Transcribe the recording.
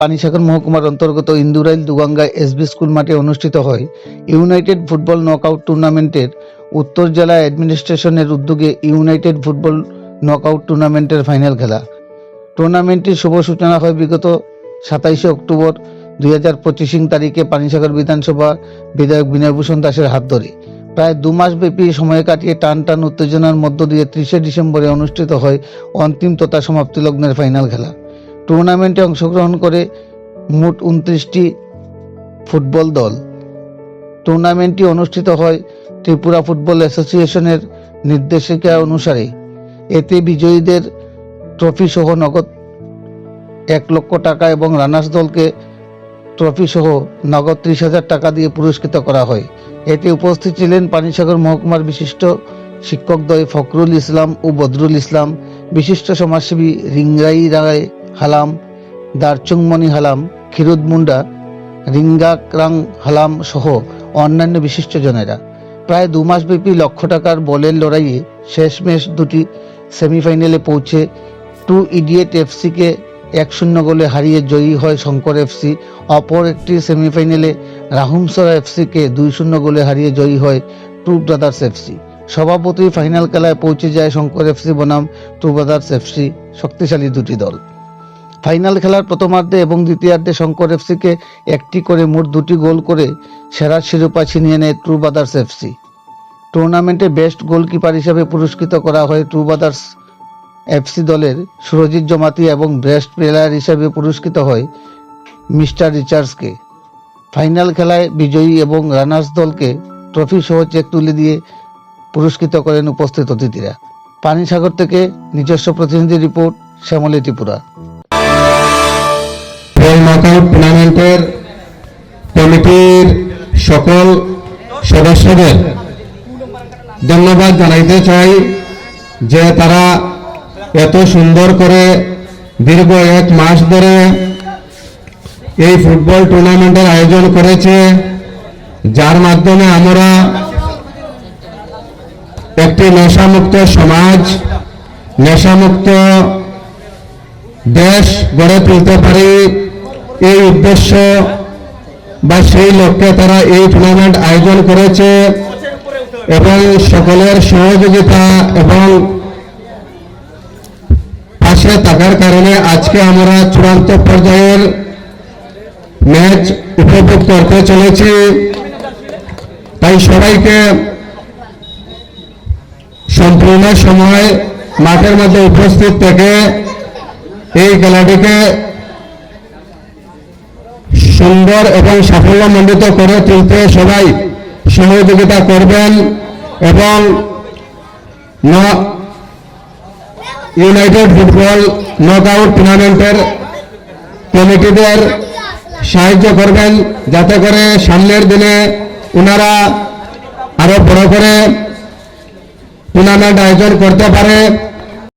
পানিসাগর মহকুমার অন্তর্গত ইন্দুরাইল দুগাঙ্গা SB school মাঠে অনুষ্ঠিত হয় ইউনাইটেড ফুটবল নকআউট টুর্নামেন্টের উত্তর জেলা অ্যাডমিনিস্ট্রেশনের উদ্যোগে ইউনাইটেড ফুটবল নকআউট টুর্নামেন্টের ফাইনাল খেলা। টুর্নামেন্টটির শুভ সূচনা হয় বিগত 27 অক্টোবর 2025 তারিখে পানিসাগর বিধানসভা বিধায়ক বিনয়ভূষণ দাসের হাত ধরে। প্রায় 2 মাস ব্যাপী সময় কাটিয়ে টান টান উত্তেজনার মধ্য দিয়ে 30 ডিসেম্বরে অনুষ্ঠিত হয় অন্তিম তথা সমাপ্তি লগ্নের ফাইনাল খেলা। টুর্নামেন্টে অংশগ্রহণ করে মোট 29টি ফুটবল দল। টুর্নামেন্টটি অনুষ্ঠিত হয় ত্রিপুরা ফুটবল অ্যাসোসিয়েশনের নির্দেশিকা অনুসারে। এতে বিজয়ীদের ট্রফি সহ নগদ 1 লক্ষ টাকা এবং রানার্স দলকে ট্রফি সহ নগদ 30,000 টাকা দিয়ে পুরস্কৃত করা হয়। এতে উপস্থিত ছিলেন পানিসাগর মহকুমার বিশিষ্ট শিক্ষকদ্বয় ফখরুল ইসলাম ও বদরুল ইসলাম, বিশিষ্ট সমাজসেবী রিংরাই রায় হালাম, দারচুংমণি হালাম, ক্ষীরোদ মুন্ডা, রিঙ্গাক্রাং হালাম সহ অন্যান্য বিশিষ্টজনেরা। প্রায় 2 মাসব্যাপী লক্ষ টাকার বলের লড়াইয়ে শেষমেশ দুটি সেমিফাইনালে পৌঁছে 2 ইডিয়েট এফসিকে 1-0 গোলে হারিয়ে জয়ী হয় শঙ্কর এফসি। অপর একটি সেমিফাইনালে রাহুমসরা এফসিকে 2-0 গোলে হারিয়ে জয়ী হয় টু ব্রাদার্স এফসি। সভাপতি ফাইনাল খেলায় পৌঁছে যায় শঙ্কর এফসি বনাম টু ব্রাদার্স এফসি, শক্তিশালী দুটি দল। ফাইনাল খেলার প্রথমার্ধে এবং দ্বিতীয়ার্ধে শঙ্কর এফসিকে একটি করে মোট 2টি গোল করে সেরার শিরোপা ছিনিয়ে নেয় টু ব্রাদার্স এফসি। টুর্নামেন্টে বেস্ট গোলকিপার হিসেবে পুরস্কৃত করা হয় টু ব্রাদার্স এফসি দলের সুরজিৎ জমাতি এবং বেস্ট প্লেয়ার হিসেবে পুরস্কৃত হয় মিস্টার রিচার্ডসকে। ফাইনাল খেলায় বিজয়ী এবং রানার্স দলকে ট্রফি সহ চেক তুলে দিয়ে পুরস্কৃত করেন উপস্থিত অতিথিরা। পানিসাগর থেকে নিজস্ব প্রতিনিধি রিপোর্ট, শ্যামলী ত্রিপুরা। নকআউট টুর্নামেন্টের কমিটির সকল সদস্যদের ধন্যবাদ জানাইতে চাই যে তারা এত সুন্দর করে দীর্ঘ 1 মাস ধরে এই ফুটবল টুর্নামেন্টের আয়োজন করেছে, যার মাধ্যমে আমরা একটি নেশামুক্ত সমাজ, নেশামুক্ত দেশ গড়ে তুলতে পারি। এই উদ্দেশ্য বা সেই লক্ষ্যে তারা এই টুর্নামেন্ট আয়োজন করেছে এবং সকলের সহযোগিতা এবং পাশে থাকার কারণে আজকে আমরা চূড়ান্ত পর্যায়ের ম্যাচ উপভোগ করতে চলেছি। তাই সবাইকে সম্পূর্ণ সময় মাঠের মধ্যে উপস্থিত থেকে এই খেলাটিকে সুন্দর এবং সাফল্যমণ্ডিত করে তুলতে সবাই সহযোগিতা করবেন এবং ইউনাইটেড ফুটবল নকআউট টুর্নামেন্টের কমিটিদের সাহায্য করবেন, যাতে করে সামনের দিনে ওনারা আরো বড় করে টুর্নামেন্ট আয়োজন করতে পারে।